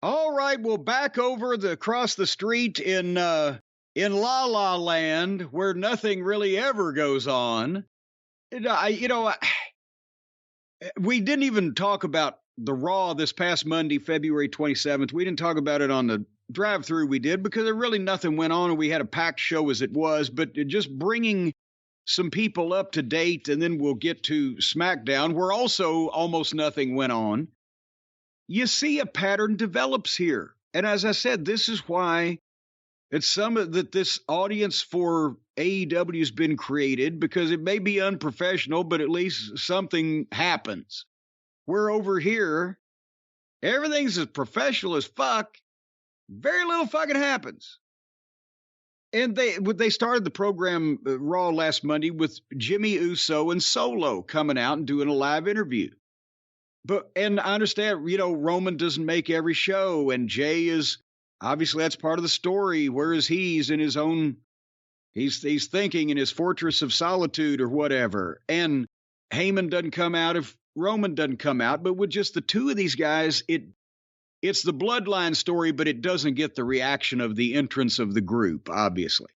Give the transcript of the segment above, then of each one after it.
All right, well, back over across the street in La La Land, where nothing really ever goes on. We didn't even talk about the Raw this past Monday, February 27th. We didn't talk about it on the drive-through. We did because there really nothing went on, and we had a packed show as it was. But just bringing some people up to date, and then we'll get to SmackDown, where also almost nothing went on. You see a pattern develops here. And as I said, this is why it's that this audience for AEW has been created, because it may be unprofessional, but at least something happens. We're over here, everything's as professional as fuck. Very little fucking happens. And they started the program Raw last Monday with Jimmy Uso and Solo coming out and doing a live interview. And I understand, Roman doesn't make every show, and Jay is obviously that's part of the story. Whereas he's in his own, he's thinking in his fortress of solitude or whatever. And Heyman doesn't come out if Roman doesn't come out. But with just the two of these guys, it's the bloodline story, but it doesn't get the reaction of the entrance of the group, obviously.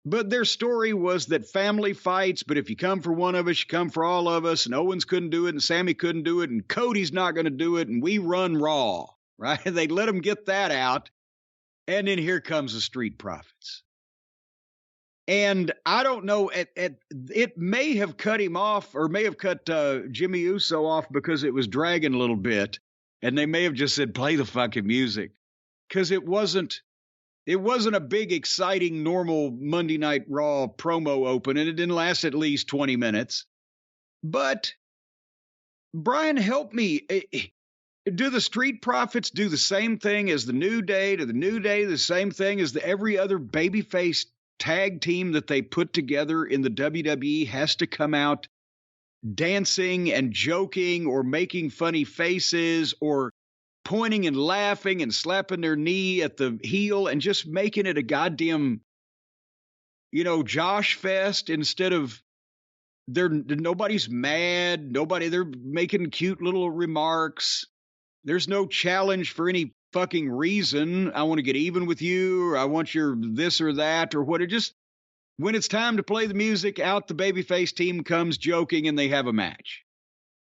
But their story was that family fights, but if you come for one of us, you come for all of us, and Owens couldn't do it, and Sammy couldn't do it, and Cody's not going to do it, and we run Raw, right? They let them get that out, and then here comes the Street Profits. And I don't know, it may have cut him off, or may have cut Jimmy Uso off because it was dragging a little bit, and they may have just said, play the fucking music, because it wasn't a big, exciting, normal Monday Night Raw promo open, and it didn't last at least 20 minutes. But, Brian, help me. Do the Street Profits do the same thing as the New Day? Do the New Day the same thing as every other babyface tag team that they put together in the WWE has to come out dancing and joking or making funny faces or pointing and laughing and slapping their knee at the heel and just making it a goddamn, Josh fest instead of nobody's mad. They're making cute little remarks. There's no challenge for any fucking reason. I want to get even with you, or I want your this or that or what. It just, when it's time to play the music, out the babyface team comes joking and they have a match.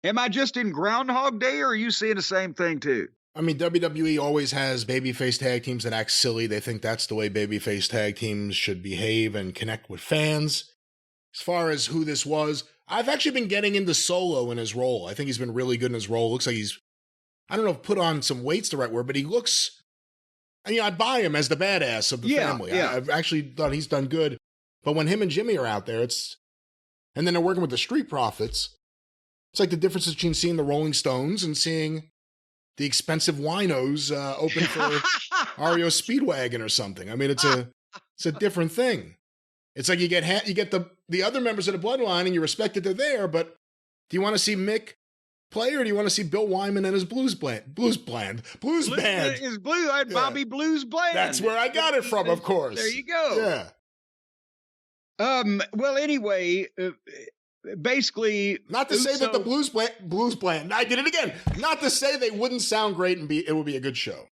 Am I just in Groundhog Day, or are you seeing the same thing too? I mean, WWE always has babyface tag teams that act silly. They think that's the way babyface tag teams should behave and connect with fans. As far as who this was, I've actually been getting into Solo in his role. I think he's been really good in his role. Looks like he's, I don't know if put on some weight's the right word, but he looks, I'd buy him as the badass of the family. Yeah. I've actually thought he's done good. But when him and Jimmy are out there, and then they're working with the Street Profits, it's like the difference between seeing the Rolling Stones and seeing the expensive winos open for REO Speedwagon or something. I mean, it's a different thing. It's like you get the other members of the bloodline and you respect that they're there, but do you want to see Mick play, or do you want to see Bill Wyman and his blues band? His Bobby Blues Bland. That's where I got it from, of course. There you go. Yeah. Well, anyway, basically, not to say that the blues band, I did it again. Not to say they wouldn't sound great and it would be a good show.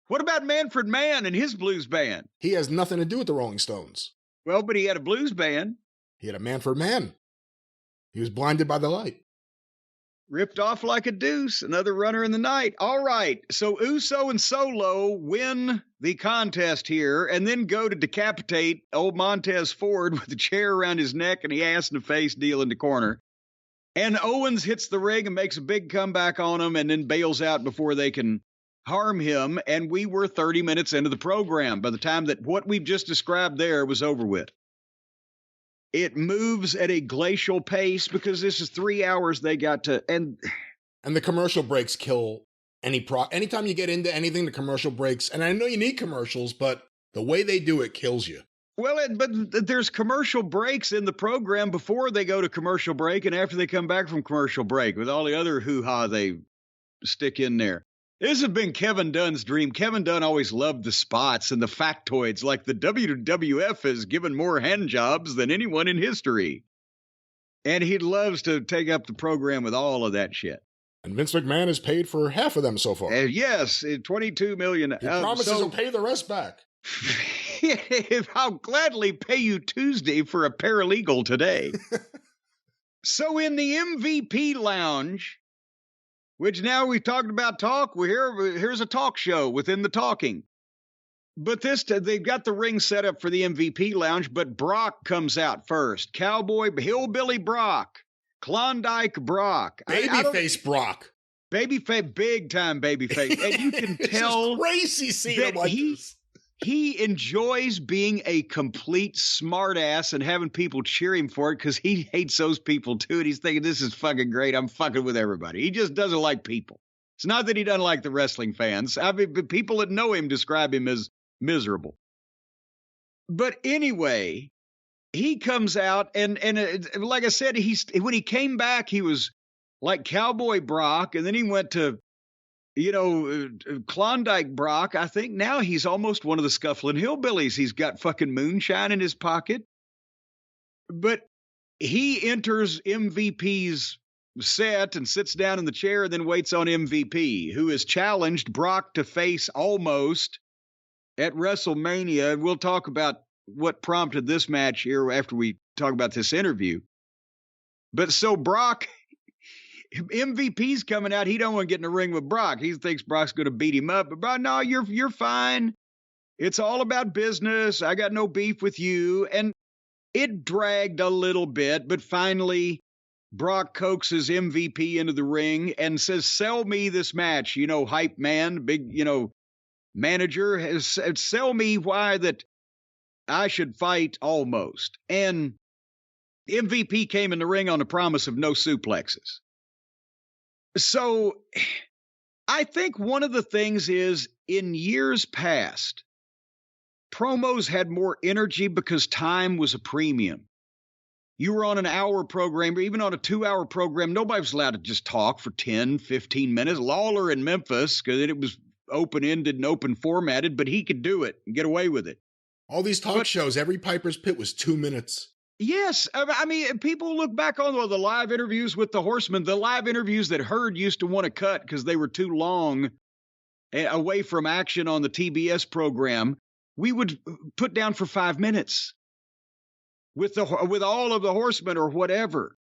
What about Manfred Mann and his blues band? He has nothing to do with the Rolling Stones. Well, but he had a blues band. He had a Manfred Mann. He was blinded by the light. Ripped off like a deuce, another runner in the night. All right, so Uso and Solo win the contest here and then go to decapitate old Montez Ford with a chair around his neck and the ass in the face deal in the corner. And Owens hits the ring and makes a big comeback on him and then bails out before they can harm him. And we were 30 minutes into the program by the time that what we've just described there was over with. It moves at a glacial pace because this is 3 hours they got to, and the commercial breaks kill anytime you get into anything, the commercial breaks, and I know you need commercials, but the way they do it kills you. Well, but there's commercial breaks in the program before they go to commercial break and after they come back from commercial break with all the other hoo-ha they stick in there. This has been Kevin Dunn's dream. Kevin Dunn always loved the spots and the factoids, like the WWF has given more hand jobs than anyone in history. And he loves to take up the program with all of that shit. And Vince McMahon has paid for half of them so far. Yes, $22 million. He promises he'll pay the rest back. I'll gladly pay you Tuesday for a paralegal today. So in the MVP lounge, which now we've talked about talk, here's a talk show within the talking. But they've got the ring set up for the MVP lounge, but Brock comes out first. Cowboy, Hillbilly Brock, Klondike Brock. Babyface Brock. Babyface, big time babyface. And you can tell it's crazy seeing him like this. He enjoys being a complete smartass and having people cheer him for it because he hates those people too. And he's thinking, this is fucking great. I'm fucking with everybody. He just doesn't like people. It's not that he doesn't like the wrestling fans. I mean, people that know him describe him as miserable. But anyway, he comes out and like I said, when he came back, he was like Cowboy Brock, and then he went to, Klondike Brock. I think now he's almost one of the Scuffling Hillbillies. He's got fucking moonshine in his pocket. But he enters MVP's set and sits down in the chair and then waits on MVP, who has challenged Brock to face Almost at WrestleMania. And we'll talk about what prompted this match here after we talk about this interview. But so Brock, MVP's coming out. He don't want to get in the ring with Brock. He thinks Brock's going to beat him up. But Brock, no, you're fine. It's all about business. I got no beef with you. And it dragged a little bit, but finally Brock coaxes MVP into the ring and says, sell me this match. Hype man, big, manager, has sell me why that I should fight Almost. And MVP came in the ring on the promise of no suplexes. So I think one of the things is in years past, promos had more energy because time was a premium. You were on an hour program or even on a 2-hour program. Nobody was allowed to just talk for 10, 15 minutes. Lawler in Memphis, because it was open-ended and open formatted, but he could do it and get away with it. All these talk shows, every Piper's Pit was 2 minutes. Yes. I mean, people look back on the live interviews with the Horsemen, the live interviews that Herd used to want to cut because they were too long away from action on the TBS program. We would put down for 5 minutes with all of the Horsemen or whatever.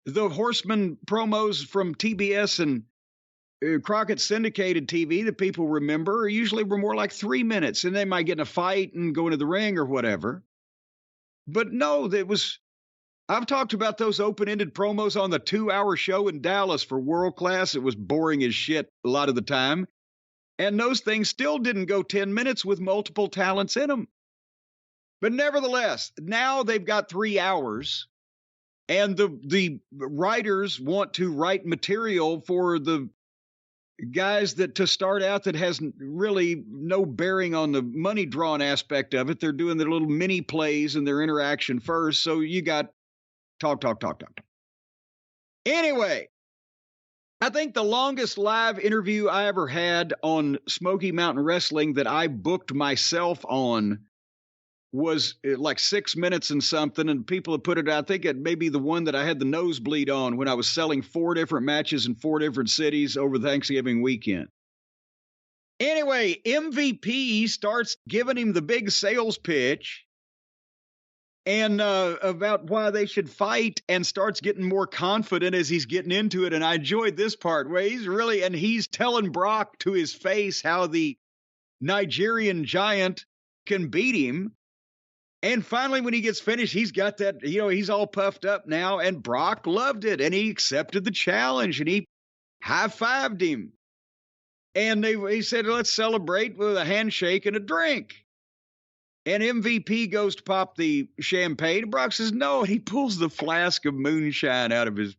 The Horsemen promos from TBS and Crockett syndicated TV that people remember usually were more like 3 minutes, and they might get in a fight and go into the ring or whatever. But no, I've talked about those open-ended promos on the 2-hour show in Dallas for World Class. It was boring as shit a lot of the time. And those things still didn't go 10 minutes with multiple talents in them. But nevertheless, now they've got 3 hours, and the writers want to write material for the guys that to start out that has really no bearing on the money drawn aspect of it. They're doing their little mini plays and their interaction first. So you got talk. Anyway, I think the longest live interview I ever had on Smoky Mountain Wrestling that I booked myself on was like 6 minutes and something, and people have put it, I think it may be the one that I had the nosebleed on when I was selling 4 different matches in 4 different cities over Thanksgiving weekend. Anyway, MVP starts giving him the big sales pitch and about why they should fight, and starts getting more confident as he's getting into it. And I enjoyed this part where he's telling Brock to his face how the Nigerian giant can beat him. And finally, when he gets finished, he's got that, he's all puffed up now, and Brock loved it, and he accepted the challenge, and he high-fived him. And he said, let's celebrate with a handshake and a drink. And MVP goes to pop the champagne, and Brock says no, and he pulls the flask of moonshine out of his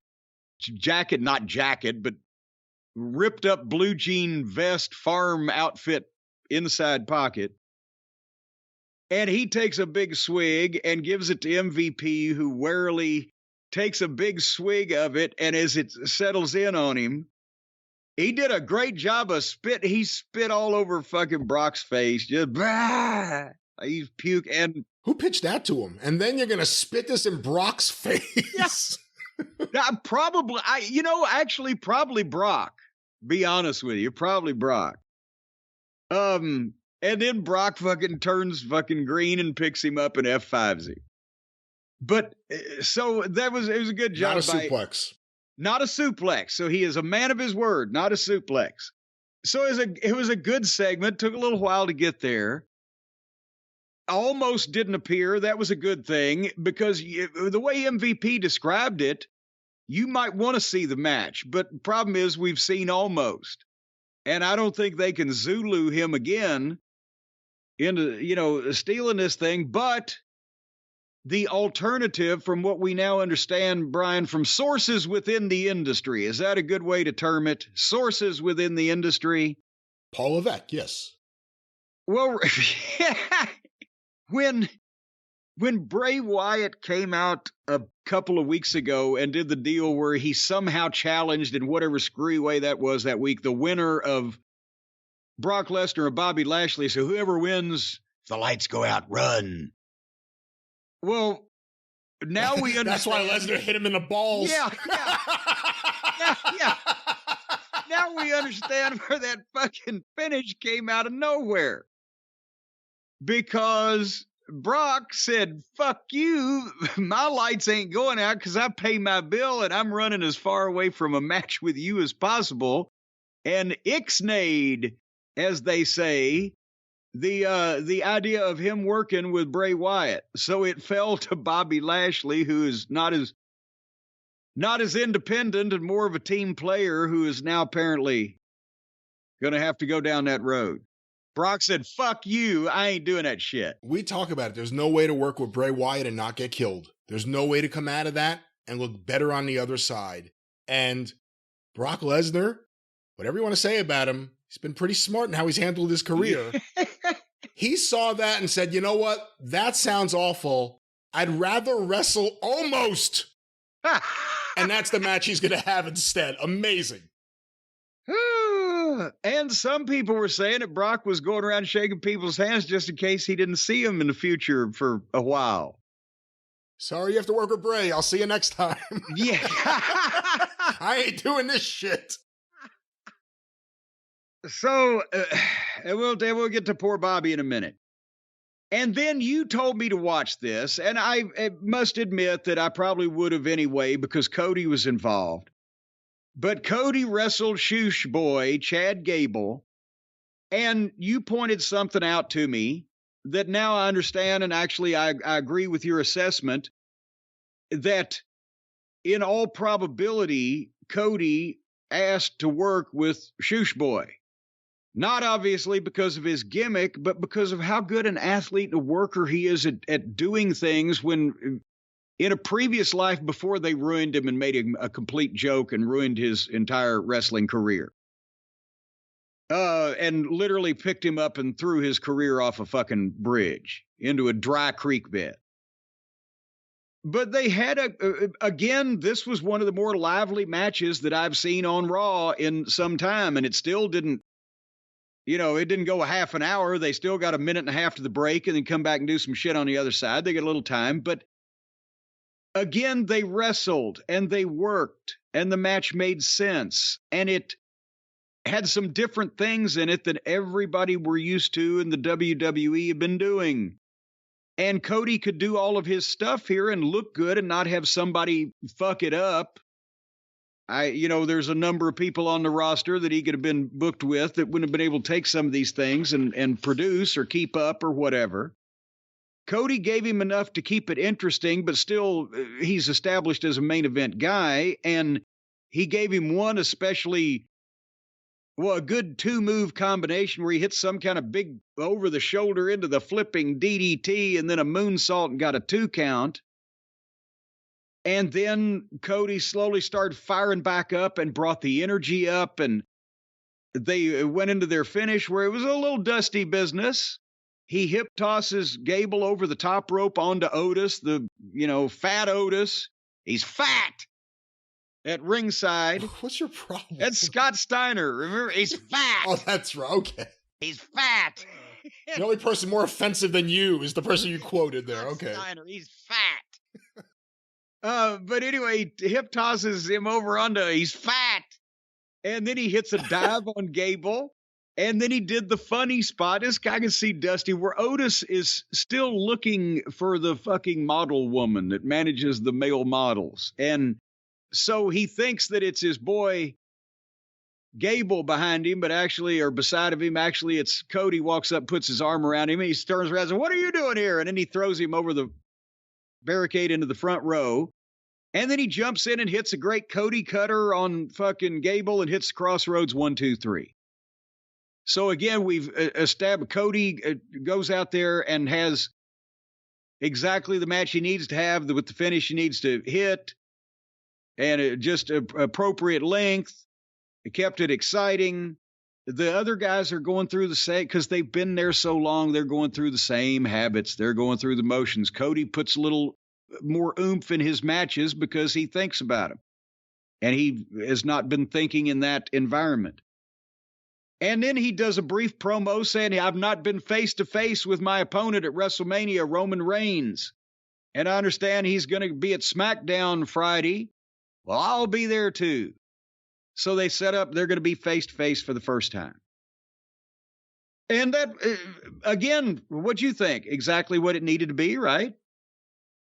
jacket, not jacket, but ripped up blue jean vest farm outfit inside pocket. And he takes a big swig and gives it to MVP, who warily takes a big swig of it. And as it settles in on him, he did a great job of spit. He spit all over fucking Brock's face. Just, bah! He's puke. And who pitched that to him? And then you're going to spit this in Brock's face. Yeah. Probably Brock. Be honest with you, probably Brock. And then Brock fucking turns fucking green and picks him up and F5s him. But so it was a good job. Not a suplex. Not a suplex. So he is a man of his word, not a suplex. So it was a good segment. Took a little while to get there. Almost didn't appear. That was a good thing because the way MVP described it, you might want to see the match. But the problem is we've seen almost. And I don't think they can Zulu him again into, stealing this thing. But the alternative, from what we now understand, Brian, from sources within the industry, is that a good way to term it? Sources within the industry? Paul Levesque, yes. Well, when Bray Wyatt came out a couple of weeks ago and did the deal where he somehow challenged, in whatever screwy way that was that week, the winner of Brock Lesnar or Bobby Lashley, so whoever wins, the lights go out, run. Well, now we understand. That's why Lesnar hit him in the balls. Yeah. Now we understand where that fucking finish came out of nowhere. Because Brock said, fuck you, my lights ain't going out because I pay my bill and I'm running as far away from a match with you as possible. And ixnayed, as they say, the idea of him working with Bray Wyatt. So it fell to Bobby Lashley, who is not as independent and more of a team player, who is now apparently going to have to go down that road. Brock said, fuck you, I ain't doing that shit. We talk about it. There's no way to work with Bray Wyatt and not get killed. There's no way to come out of that and look better on the other side. And Brock Lesnar, whatever you want to say about him, he's been pretty smart in how he's handled his career. He saw that and said, you know what? That sounds awful. I'd rather wrestle almost. And that's the match he's going to have instead. Amazing. And some people were saying that Brock was going around shaking people's hands just in case he didn't see him in the future for a while. Sorry you have to work with Bray. I'll see you next time. Yeah. I ain't doing this shit. So, we'll get to poor Bobby in a minute. And then you told me to watch this, and I must admit that I probably would have anyway because Cody was involved. But Cody wrestled Shoosh Boy, Chad Gable, and you pointed something out to me that now I understand, and actually I agree with your assessment, that in all probability, Cody asked to work with Shoosh Boy. Not obviously because of his gimmick, but because of how good an athlete and a worker he is at doing things when in a previous life before they ruined him and made him a complete joke and ruined his entire wrestling career. And literally picked him up and threw his career off a fucking bridge into a dry creek bed. But they had again, this was one of the more lively matches that I've seen on Raw in some time, and it still didn't, it didn't go a half an hour. They still got a minute and a half to the break and then come back and do some shit on the other side. They get a little time, but again, they wrestled and they worked and the match made sense. And it had some different things in it than everybody we're used to and the WWE have been doing. And Cody could do all of his stuff here and look good and not have somebody fuck it up. There's a number of people on the roster that he could have been booked with that wouldn't have been able to take some of these things and produce or keep up or whatever. Cody gave him enough to keep it interesting, but still he's established as a main event guy. And he gave him one especially, a good 2-move combination where he hit some kind of big over the shoulder into the flipping DDT and then a moonsault and got a 2 count. And then Cody slowly started firing back up and brought the energy up, and they went into their finish where it was a little dusty business. He hip tosses Gable over the top rope onto Otis, fat Otis. He's fat at ringside. What's your problem? That's Scott Steiner. Remember, he's fat. Oh, that's right. Okay. He's fat. The only person more offensive than you is the person you quoted there. Okay. Steiner, he's fat. But anyway, he hip tosses him over onto, he's fat. And then he hits a dive on Gable. And then he did the funny spot. This guy can see Dusty, where Otis is still looking for the fucking model woman that manages the male models. And so he thinks that it's his boy Gable behind him, but actually, or beside of him, actually it's Cody. Walks up, puts his arm around him, and he turns around and says, "What are you doing here?" And then he throws him over the barricade into the front row. And then he jumps in and hits a great Cody cutter on fucking Gable and hits Crossroads 1, 2, 3. So again, we've established Cody goes out there and has exactly the match he needs to have with the finish he needs to hit, and just appropriate length. It kept it exciting. The other guys are going through the same, because they've been there so long, they're going through the same habits. They're going through the motions. Cody puts a little more oomph in his matches because he thinks about them. And he has not been thinking in that environment. And then he does a brief promo saying, "I've not been face-to-face with my opponent at WrestleMania, Roman Reigns. And I understand he's going to be at SmackDown Friday. Well, I'll be there too." So they set up, they're going to be face-to-face for the first time. And that, again, what'd you think? Exactly what it needed to be, right?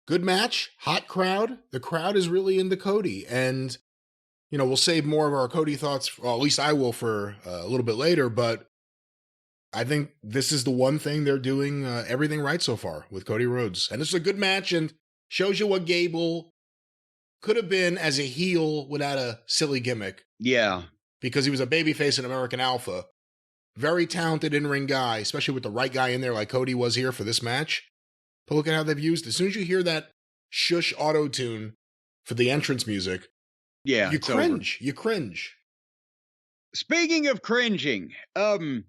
Good match, hot crowd. The crowd is really into Cody. And, you know, we'll save more of our Cody thoughts, well, at least I will, for a little bit later. But I think this is the one thing they're doing everything right so far with Cody Rhodes. And this is a good match and shows you what Gable could have been as a heel without a silly gimmick. Yeah. Because he was a babyface in American Alpha. Very talented in-ring guy, especially with the right guy in there like Cody was here for this match. But look at how they've used it. As soon as you hear that shush auto-tune for the entrance music, yeah, you cringe. Over. You cringe. Speaking of cringing, they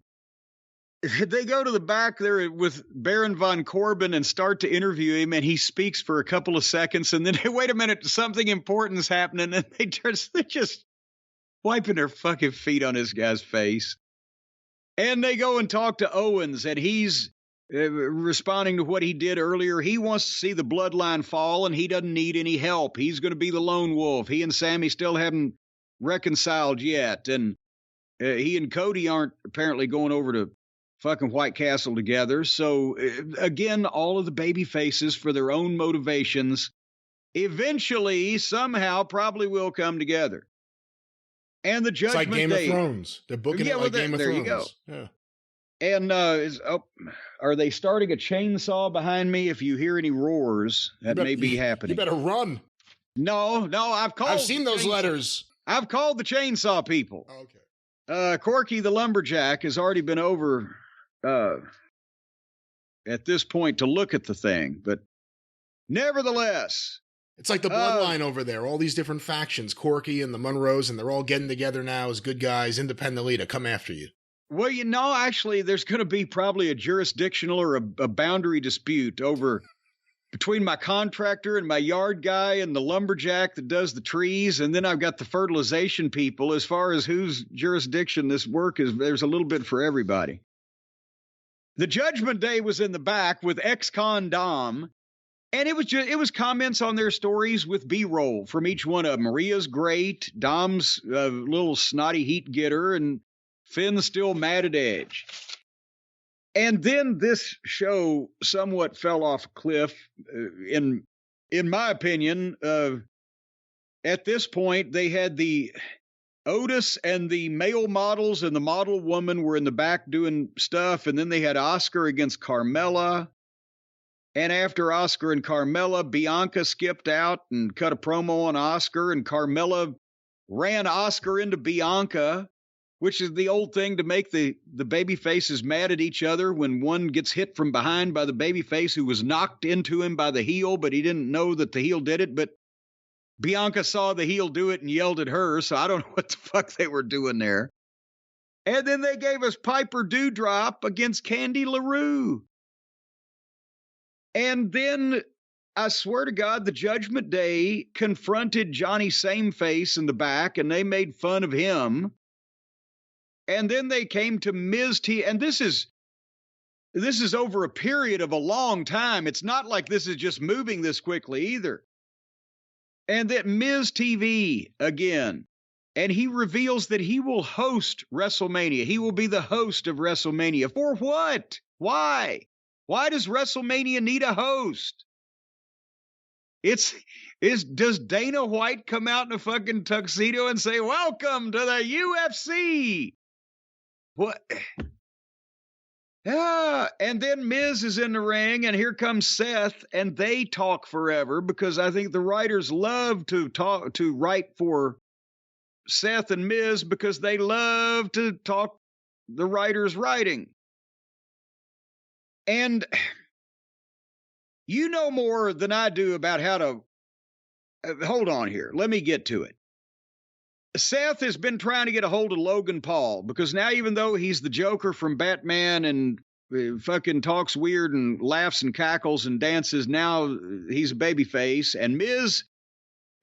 go to the back there with Baron von Corbin and start to interview him, and he speaks for a couple of seconds, and then, hey, wait a minute, something important's happening, and they're just wiping their fucking feet on this guy's face. And they go and talk to Owens, and he's responding to what he did earlier. He wants to see the bloodline fall, and he doesn't need any help. He's going to be the lone wolf. He and Sammy still haven't reconciled yet, and he and Cody aren't apparently going over to fucking White Castle together. So, again, all of the baby faces, for their own motivations, eventually, somehow, probably will come together. And the Judgment Day. It's like Game of Thrones. They're booking it like Game of Thrones. There you go. Yeah. And are they starting a chainsaw behind me? If you hear any roars, that may be happening. You better run. No, I've seen those letters. I've called the chainsaw people. Okay. Corky the Lumberjack has already been over at this point to look at the thing, but nevertheless, it's like the bloodline over there. All these different factions, Corky and the Monroes, and they're all getting together now as good guys independently to come after you. Well, actually, there's going to be probably a jurisdictional or a boundary dispute between my contractor and my yard guy and the lumberjack that does the trees. And then I've got the fertilization people. As far as whose jurisdiction this work is, there's a little bit for everybody. The Judgment Day was in the back with ex-con Dom. And it was comments on their stories with B-roll from each one of them. Maria's great. Dom's a little snotty heat getter, and Finn's still mad at Edge. And then this show somewhat fell off a cliff, in my opinion. At this point, they had the Otis and the male models and the model woman were in the back doing stuff, and then they had Oscar against Carmella. And after Oscar and Carmella, Bianca skipped out and cut a promo on Oscar, and Carmella ran Oscar into Bianca, which is the old thing to make the baby faces mad at each other when one gets hit from behind by the baby face who was knocked into him by the heel, but he didn't know that the heel did it. But Bianca saw the heel do it and yelled at her, so I don't know what the fuck they were doing there. And then they gave us Piper Dewdrop against Candy LaRue. And then, I swear to God, the Judgment Day confronted Johnny Sameface in the back, and they made fun of him. And then they came to Miz T, and this is over a period of a long time. It's not like this is just moving this quickly either. And that Miz TV again. And he reveals that he will host WrestleMania. He will be the host of WrestleMania. For what? Why? Why does WrestleMania need a host? Does Dana White come out in a fucking tuxedo and say, "Welcome to the UFC"? What? Yeah, and then Miz is in the ring, and here comes Seth, and they talk forever because I think the writers love to write for Seth and Miz because they love to talk the writers writing. And you know more than I do about how to hold on here. Let me get to it. Seth has been trying to get a hold of Logan Paul because now, even though he's the Joker from Batman and fucking talks weird and laughs and cackles and dances, now he's a babyface, and Miz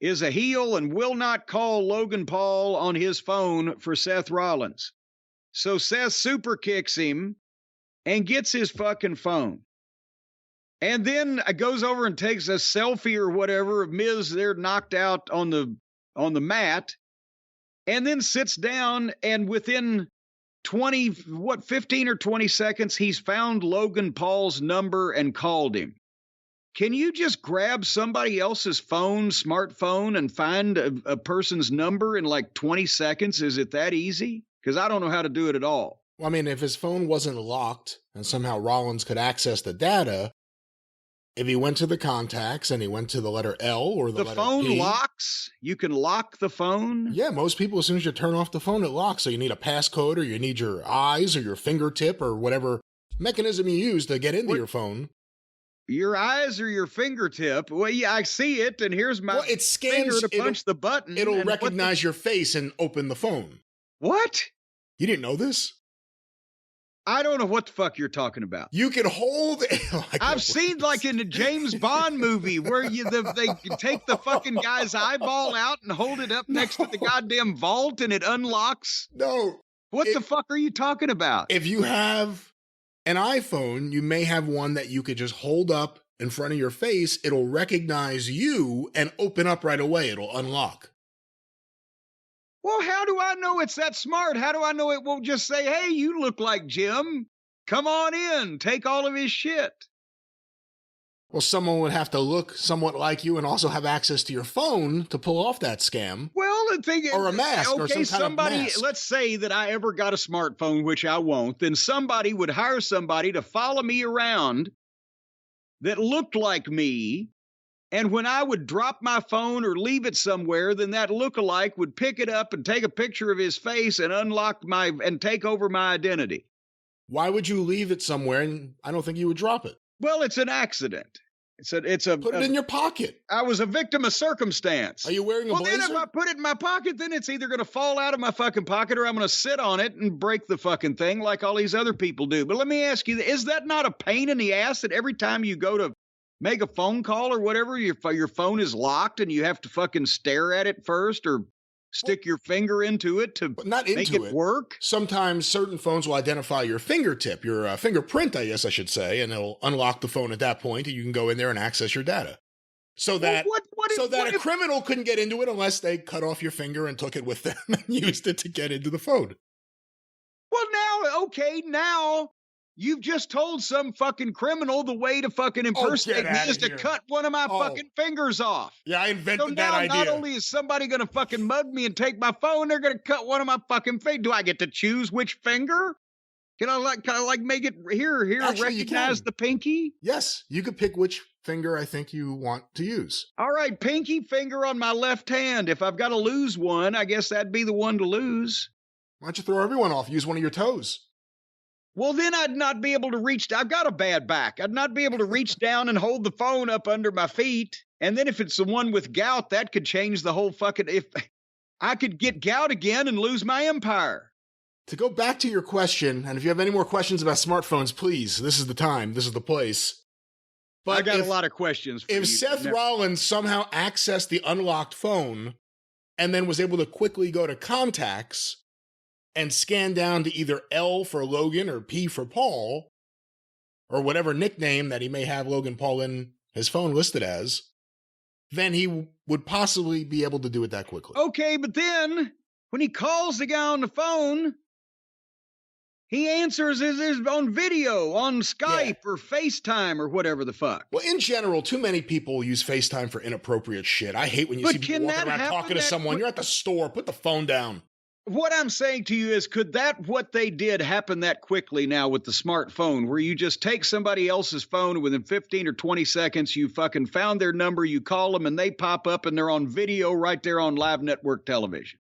is a heel and will not call Logan Paul on his phone for Seth Rollins. So Seth super kicks him and gets his fucking phone. And then goes over and takes a selfie or whatever of Miz there knocked out on the mat, and then sits down, and within 15 or 20 seconds, he's found Logan Paul's number and called him. Can you just grab somebody else's phone, smartphone, and find a person's number in like 20 seconds? Is it that easy? Because I don't know how to do it at all. Well, I mean, if his phone wasn't locked and somehow Rollins could access the data, if he went to the contacts and he went to the letter L or the letter phone P, locks? You can lock the phone? Yeah, most people, as soon as you turn off the phone, it locks. So you need a passcode, or you need your eyes or your fingertip or whatever mechanism you use to get into your phone. Your eyes or your fingertip? Well, yeah, I see it, and here's my it scans, finger to punch the button. It'll recognize your face and open the phone. What? You didn't know this? I don't know what the fuck you're talking about. You can hold... I've seen like in a James Bond movie where they take the fucking guy's eyeball out and hold it up next to the goddamn vault and it unlocks. No. What the fuck are you talking about? If you have an iPhone, you may have one that you could just hold up in front of your face. It'll recognize you and open up right away. It'll unlock. Well, how do I know it's that smart? How do I know it won't just say, "Hey, you look like Jim. Come on in. Take all of his shit"? Well, someone would have to look somewhat like you and also have access to your phone to pull off that scam. Well, the thing is, or a mask, okay, or some kind of mask. Let's say that I ever got a smartphone, which I won't, then somebody would hire somebody to follow me around that looked like me. And when I would drop my phone or leave it somewhere, then that lookalike would pick it up and take a picture of his face and and take over my identity. Why would you leave it somewhere? And I don't think you would drop it. Well, it's an accident. Put it in your pocket. I was a victim of circumstance. Are you wearing a blazer? Then if I put it in my pocket, then it's either going to fall out of my fucking pocket or I'm going to sit on it and break the fucking thing like all these other people do. But let me ask you, is that not a pain in the ass that every time you go to make a phone call or whatever, your phone is locked and you have to fucking stare at it first or stick your finger into it to make it work? Sometimes certain phones will identify your fingertip, your fingerprint, I guess I should say, and it'll unlock the phone at that point, and you can go in there and access your data. So that a criminal couldn't get into it unless they cut off your finger and took it with them and used it to get into the phone. Well, now you've just told some fucking criminal the way to fucking impersonate me is to cut one of my fucking fingers off. Yeah, I invented that idea. Not only is somebody going to fucking mug me and take my phone, they're going to cut one of my fucking fingers. Do I get to choose which finger? Can I make it here? Actually, recognize the pinky? Yes, you could pick which finger I think you want to use. All right, pinky finger on my left hand. If I've got to lose one, I guess that'd be the one to lose. Why don't you throw everyone off? Use one of your toes. Well, then I'd not be able to reach. I've got a bad back. I'd not be able to reach down and hold the phone up under my feet. And then if it's the one with gout, that could change the whole fucking. If I could get gout again and lose my empire. To go back to your question, and if you have any more questions about smartphones, please, this is the time. This is the place. But I got a lot of questions for you. If Seth Rollins somehow accessed the unlocked phone and then was able to quickly go to contacts and scan down to either L for Logan or P for Paul, or whatever nickname that he may have Logan Paul in his phone listed as, then he would possibly be able to do it that quickly. Okay, but then when he calls the guy on the phone, he answers is on video, on Skype or FaceTime or whatever the fuck. Well, in general, too many people use FaceTime for inappropriate shit. I hate when you see people walking around talking to someone. You're at the store. Put the phone down. What I'm saying to you is, could what they did happen that quickly now with the smartphone, where you just take somebody else's phone and within 15 or 20 seconds, you fucking found their number, you call them and they pop up and they're on video right there on live network television?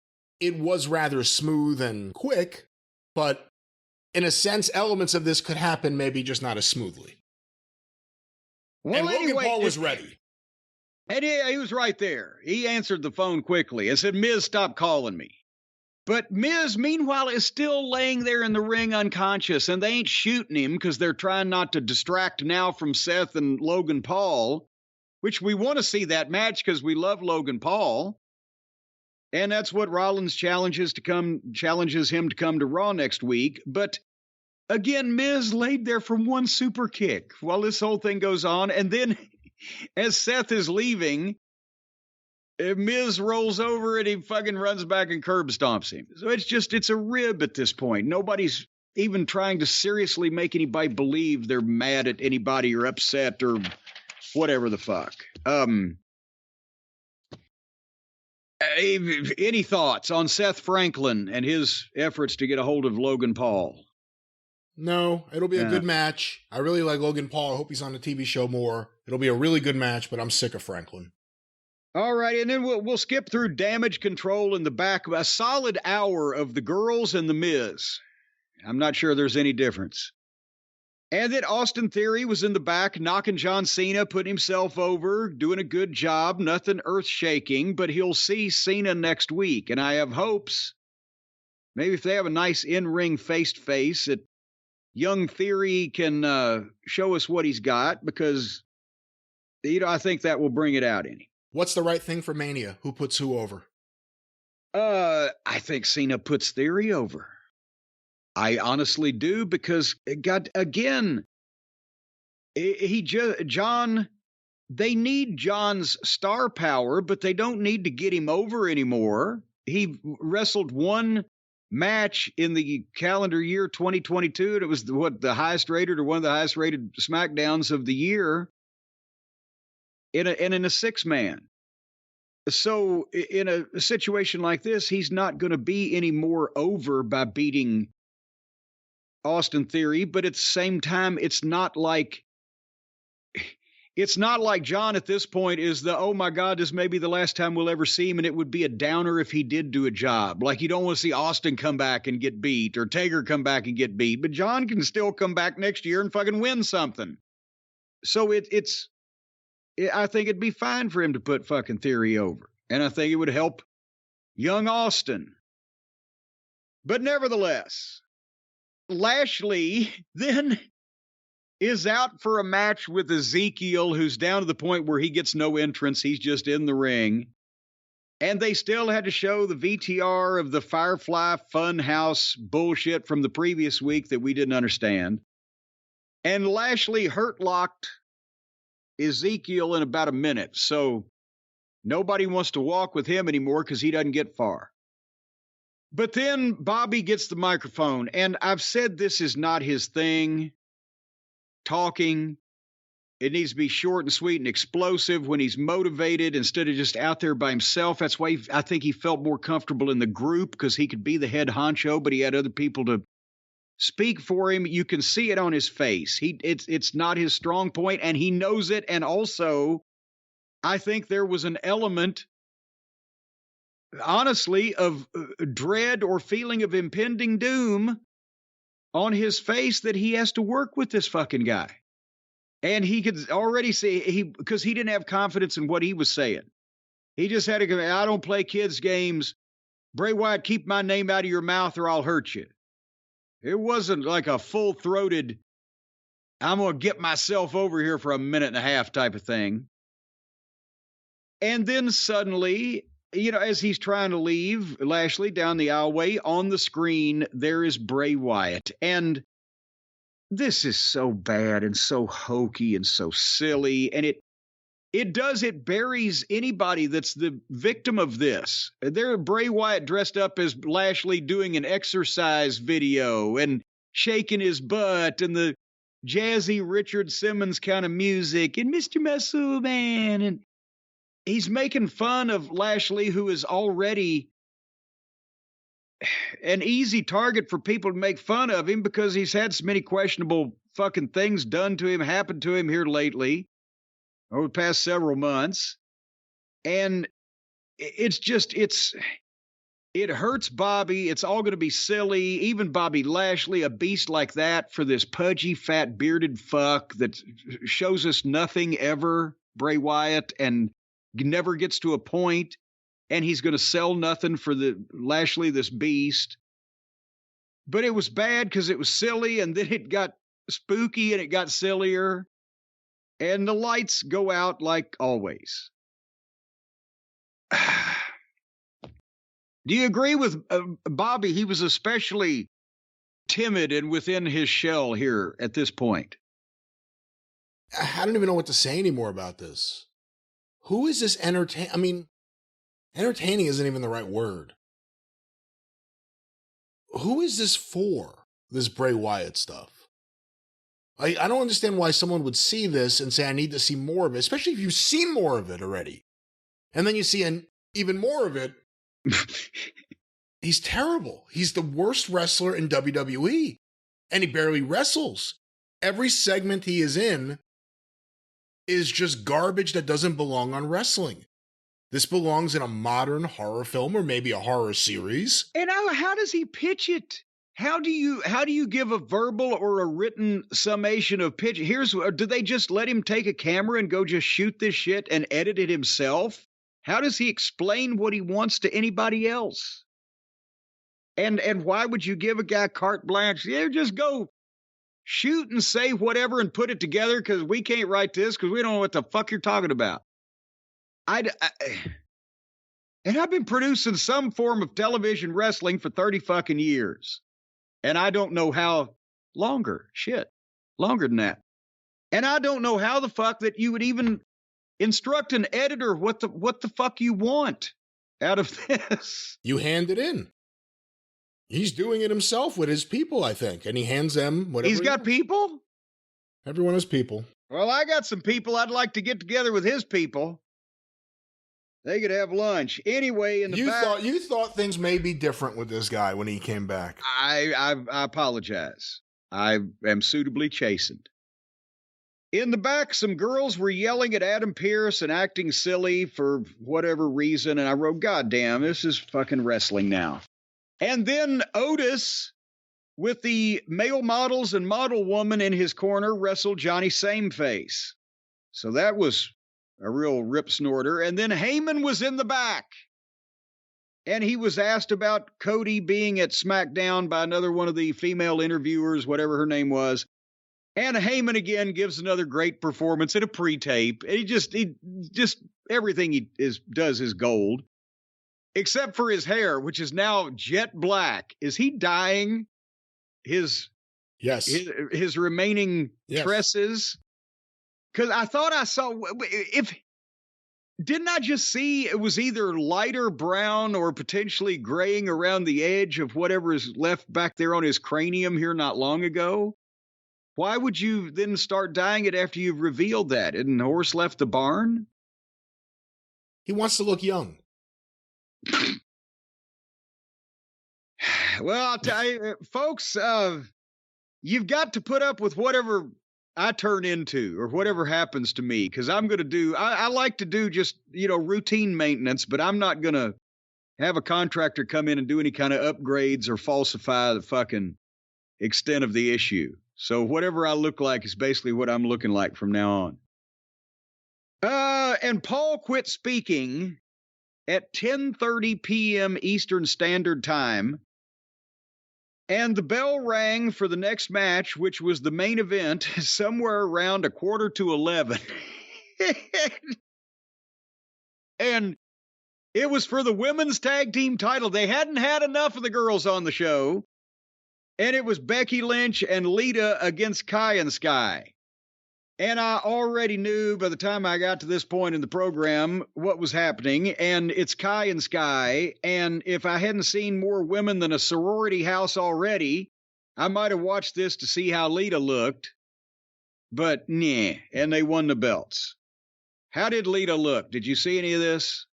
It was rather smooth and quick, but in a sense, elements of this could happen, maybe just not as smoothly. Well, and Logan Paul was ready. And he was right there. He answered the phone quickly and said, Miz, stop calling me. But Miz, meanwhile, is still laying there in the ring unconscious, and they ain't shooting him because they're trying not to distract now from Seth and Logan Paul, which we want to see that match because we love Logan Paul. And that's what Rollins challenges him to come to Raw next week. But again, Miz laid there from one super kick while this whole thing goes on. And then as Seth is leaving, Miz rolls over and he fucking runs back and curb stomps him. So it's a rib at this point. Nobody's even trying to seriously make anybody believe they're mad at anybody or upset or whatever the fuck. Any thoughts on Seth Franklin and his efforts to get a hold of Logan Paul? No, it'll be a good match. I really like Logan Paul. I hope he's on the TV show more. It'll be a really good match, but I'm sick of Franklin. All right, and then we'll skip through Damage Control in the back. A solid hour of the girls and the Miz. I'm not sure there's any difference. And then Austin Theory was in the back, knocking John Cena, putting himself over, doing a good job, nothing earth-shaking, but he'll see Cena next week. And I have hopes, maybe if they have a nice in-ring face-to-face, that young Theory can show us what he's got, because, I think that will bring it out in him. What's the right thing for Mania? Who puts who over? I think Cena puts Theory over. I honestly do, because again, John, they need John's star power, but they don't need to get him over anymore. He wrestled one match in the calendar year 2022, and it was the highest rated or one of the highest rated SmackDowns of the year. In a six-man. So in a situation like this, he's not going to be any more over by beating Austin Theory, but at the same time, it's not like John at this point is oh my God, this may be the last time we'll ever see him, and it would be a downer if he did do a job. Like, you don't want to see Austin come back and get beat or Taker come back and get beat, but John can still come back next year and fucking win something. So I think it'd be fine for him to put fucking Theory over. And I think it would help young Austin. But nevertheless, Lashley then is out for a match with Ezekiel, who's down to the point where he gets no entrance. He's just in the ring. And they still had to show the VTR of the Firefly Funhouse bullshit from the previous week that we didn't understand. And Lashley hurt-locked Ezekiel in about a minute, so nobody wants to walk with him anymore because he doesn't get far. But then Bobby gets the microphone, and I've said this is not his thing, talking. It needs to be short and sweet and explosive when he's motivated instead of just out there by himself. That's why I think he felt more comfortable in the group, because he could be the head honcho, but he had other people to speak for him. You can see it on his face. It's not his strong point, and he knows it. And also, I think there was an element, honestly, of dread or feeling of impending doom on his face that he has to work with this fucking guy. And he could already see, because he didn't have confidence in what he was saying. He just had to go, I don't play kids' games. Bray Wyatt, keep my name out of your mouth or I'll hurt you. It wasn't like a full-throated, I'm going to get myself over here for a minute and a half type of thing. And then suddenly, as he's trying to leave Lashley down the aisleway, on the screen, there is Bray Wyatt. And this is so bad and so hokey and so silly. And it buries anybody that's the victim of this. There, Bray Wyatt dressed up as Lashley doing an exercise video and shaking his butt and the jazzy Richard Simmons kind of music and Mr. Muscle Man. And he's making fun of Lashley, who is already an easy target for people to make fun of him because he's had so many questionable fucking things done to him, happened to him here lately over the past several months. And it hurts Bobby. It's all going to be silly. Even Bobby Lashley, a beast like that, for this pudgy, fat, bearded fuck that shows us nothing ever, Bray Wyatt, and never gets to a point, and he's going to sell nothing for the Lashley, this beast. But it was bad because it was silly, and then it got spooky, and it got sillier, and the lights go out like always. Do you agree with Bobby? He was especially timid and within his shell here at this point. I don't even know what to say anymore about this. Who is this entertaining isn't even the right word. Who is this for, this Bray Wyatt stuff? I don't understand why someone would see this and say, I need to see more of it, especially if you've seen more of it already. And then you see even more of it. He's terrible. He's the worst wrestler in WWE, and he barely wrestles. Every segment he is in is just garbage that doesn't belong on wrestling. This belongs in a modern horror film or maybe a horror series. And how does he pitch it? How do you give a verbal or a written summation of pitch? Do they just let him take a camera and go just shoot this shit and edit it himself? How does he explain what he wants to anybody else? And why would you give a guy carte blanche? Yeah, just go shoot and say whatever and put it together because we can't write this because we don't know what the fuck you're talking about. And I've been producing some form of television wrestling for 30 fucking years. And I don't know how longer than that. And I don't know how the fuck that you would even instruct an editor what the fuck you want out of this. You hand it in. He's doing it himself with his people, I think. And he hands them whatever. He's got people? Everyone has people. Well, I got some people I'd like to get together with his people. They could have lunch. Anyway, you thought things may be different with this guy when he came back. I apologize. I am suitably chastened. In the back, some girls were yelling at Adam Pearce and acting silly for whatever reason, and I wrote, God damn, this is fucking wrestling now. And then Otis, with the male models and model woman in his corner, wrestled Johnny Sameface. So that was a real rip snorter. And then Heyman was in the back. And he was asked about Cody being at SmackDown by another one of the female interviewers, whatever her name was. And Heyman again gives another great performance in a pre-tape. He just everything he does is gold. Except for his hair, which is now jet black. Is he dyeing his remaining tresses? Because I thought I saw, didn't I just see it was either lighter brown or potentially graying around the edge of whatever is left back there on his cranium here not long ago? Why would you then start dyeing it after you've revealed that? Isn't the horse left the barn? He wants to look young. Well, I'll tell you, folks, you've got to put up with whatever I turn into or whatever happens to me, because I'm going to do, I like to do just, routine maintenance, but I'm not going to have a contractor come in and do any kind of upgrades or falsify the fucking extent of the issue. So whatever I look like is basically what I'm looking like from now on. And Paul quit speaking at 10:30 p.m. Eastern Standard Time. And the bell rang for the next match, which was the main event, somewhere around 11:15. And it was for the women's tag team title. They hadn't had enough of the girls on the show. And it was Becky Lynch and Lita against Kai and Sky. And I already knew by the time I got to this point in the program what was happening. And it's Kai and Sky. And if I hadn't seen more women than a sorority house already, I might have watched this to see how Lita looked. But nah, and they won the belts. How did Lita look? Did you see any of this?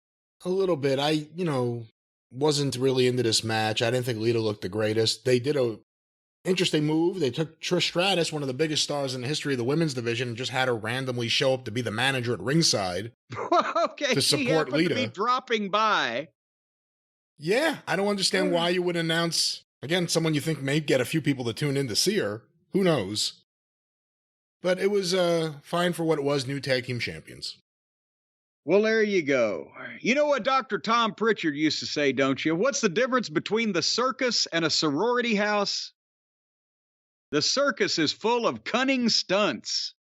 A little bit. I wasn't really into this match. I didn't think Lita looked the greatest. They did a interesting move. They took Trish Stratus, one of the biggest stars in the history of the women's division, and just had her randomly show up to be the manager at ringside. Okay, to support Lita. To be dropping by. Yeah, I don't understand why you would announce, again, someone you think may get a few people to tune in to see her. Who knows? But it was fine for what it was, new tag team champions. Well, there you go. You know what Dr. Tom Pritchard used to say, don't you? What's the difference between the circus and a sorority house? The circus is full of cunning stunts.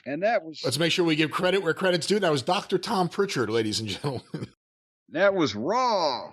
And that was... Let's make sure we give credit where credit's due. That was Dr. Tom Pritchard, ladies and gentlemen. That was Raw.